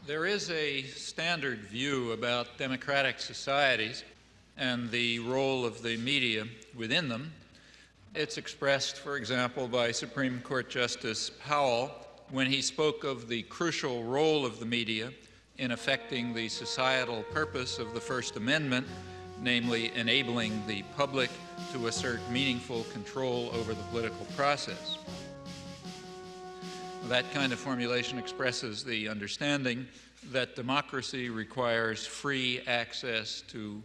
There is a standard view about democratic societies and the role of the media within them. It's expressed, for example, by Supreme Court Justice Powell when he spoke of the crucial role of the media in affecting the societal purpose of the First Amendment, namely enabling the public to assert meaningful control over the political process. That kind of formulation expresses the understanding that democracy requires free access to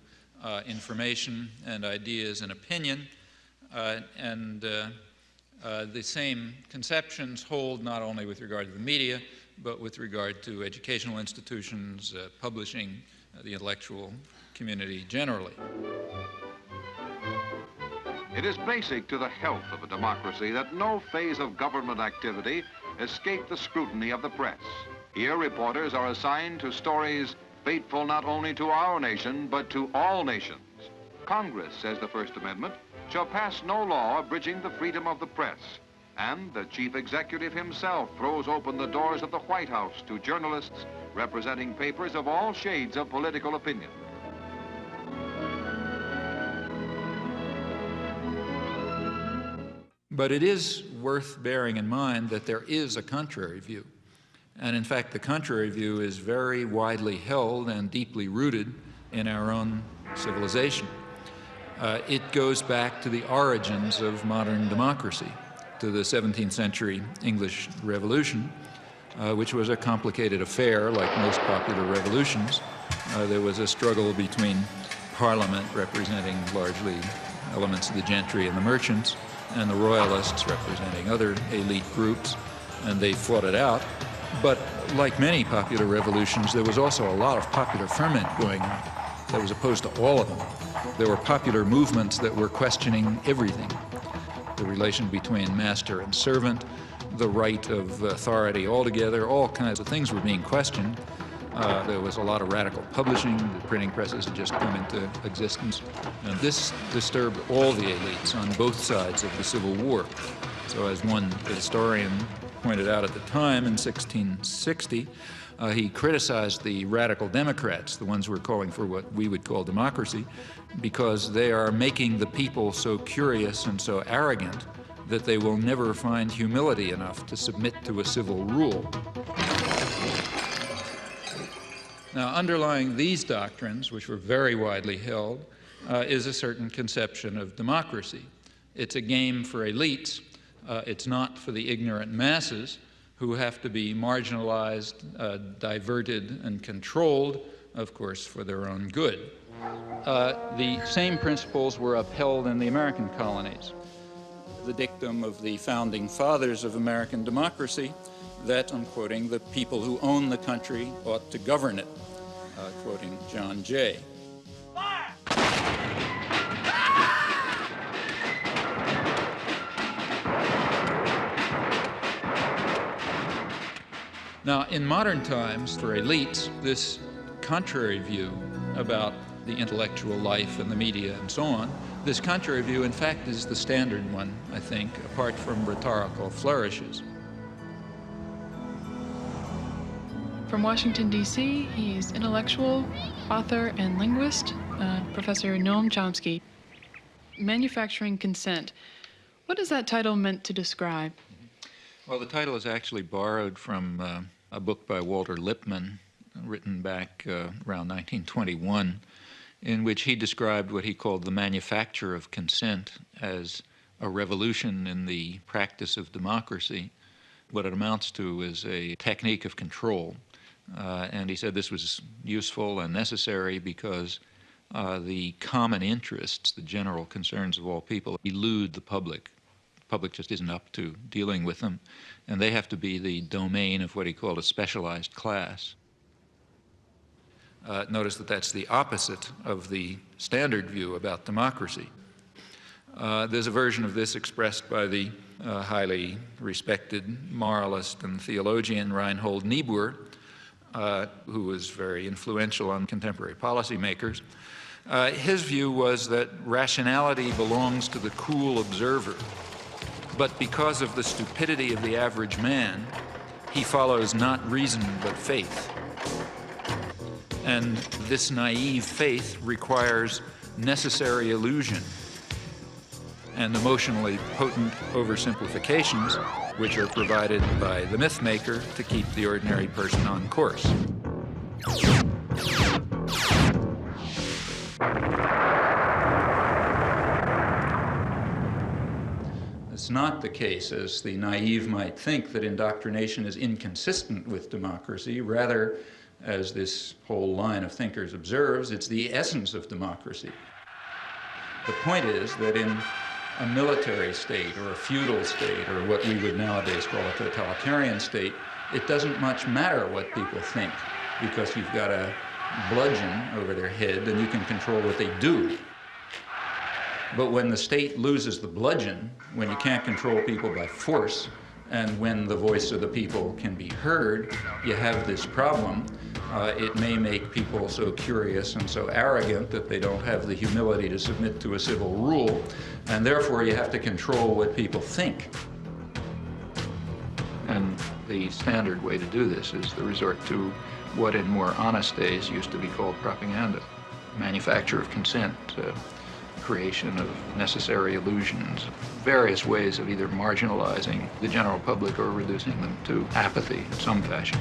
information and ideas and opinion, and the same conceptions hold not only with regard to the media, but with regard to educational institutions, publishing, the intellectual community generally. It is basic to the health of a democracy that no phase of government activity escape the scrutiny of the press. Here, reporters are assigned to stories fateful not only to our nation, but to all nations. Congress, says the First Amendment, shall pass no law abridging the freedom of the press. And the chief executive himself throws open the doors of the White House to journalists representing papers of all shades of political opinion. But it is worth bearing in mind that there is a contrary view. And in fact, the contrary view is very widely held and deeply rooted in our own civilization. It goes back to the origins of modern democracy, to the 17th century English Revolution, which was a complicated affair like most popular revolutions. There was a struggle between Parliament, representing largely elements of the gentry and the merchants, and the royalists representing other elite groups, and they fought it out. But like many popular revolutions, there was also a lot of popular ferment going on that was opposed to all of them. There were popular movements that were questioning everything: the relation between master and servant, the right of authority altogether, all kinds of things were being questioned. There was a lot of radical publishing. The printing presses had just come into existence. And this disturbed all the elites on both sides of the Civil War. So as one historian pointed out at the time in 1660, he criticized the radical Democrats, the ones who were calling for what we would call democracy, because they are making the people so curious and so arrogant that they will never find humility enough to submit to a civil rule. Now, underlying these doctrines, which were very widely held, is a certain conception of democracy. It's a game for elites. It's not for the ignorant masses who have to be marginalized, diverted, and controlled, of course, for their own good. The same principles were upheld in the American colonies. The dictum of the founding fathers of American democracy that, I'm quoting, the people who own the country ought to govern it, quoting John Jay. Now, in modern times, for elites, this contrary view about the intellectual life and the media and so on, this contrary view, in fact, is the standard one, I think, apart from rhetorical flourishes. From Washington, D.C., he's intellectual, author, and linguist, Professor Noam Chomsky. Manufacturing Consent. What is that title meant to describe? Well, the title is actually borrowed from a book by Walter Lippmann, written back around 1921, in which he described what he called the manufacture of consent as a revolution in the practice of democracy. What it amounts to is a technique of control. And he said this was useful and necessary because the common interests, the general concerns of all people, elude the public. The public just isn't up to dealing with them, and they have to be the domain of what he called a specialized class. Notice that that's the opposite of the standard view about democracy. There's a version of this expressed by the highly respected moralist and theologian Reinhold Niebuhr, who was very influential on contemporary policymakers. His view was that rationality belongs to the cool observer, but because of the stupidity of the average man, he follows not reason but faith. And this naive faith requires necessary illusion and emotionally potent oversimplifications, which are provided by the myth maker to keep the ordinary person on course. It's not the case, as the naive might think, that indoctrination is inconsistent with democracy. Rather, as this whole line of thinkers observes, it's the essence of democracy. The point is that in a military state or a feudal state or what we would nowadays call a totalitarian state, it doesn't much matter what people think, because you've got a bludgeon over their head and you can control what they do. But when the state loses the bludgeon, when you can't control people by force, and when the voice of the people can be heard, you have this problem. It may make people so curious and so arrogant that they don't have the humility to submit to a civil rule, and therefore you have to control what people think. And the standard way to do this is the resort to what in more honest days used to be called propaganda, manufacture of consent, creation of necessary illusions, various ways of either marginalizing the general public or reducing them to apathy in some fashion.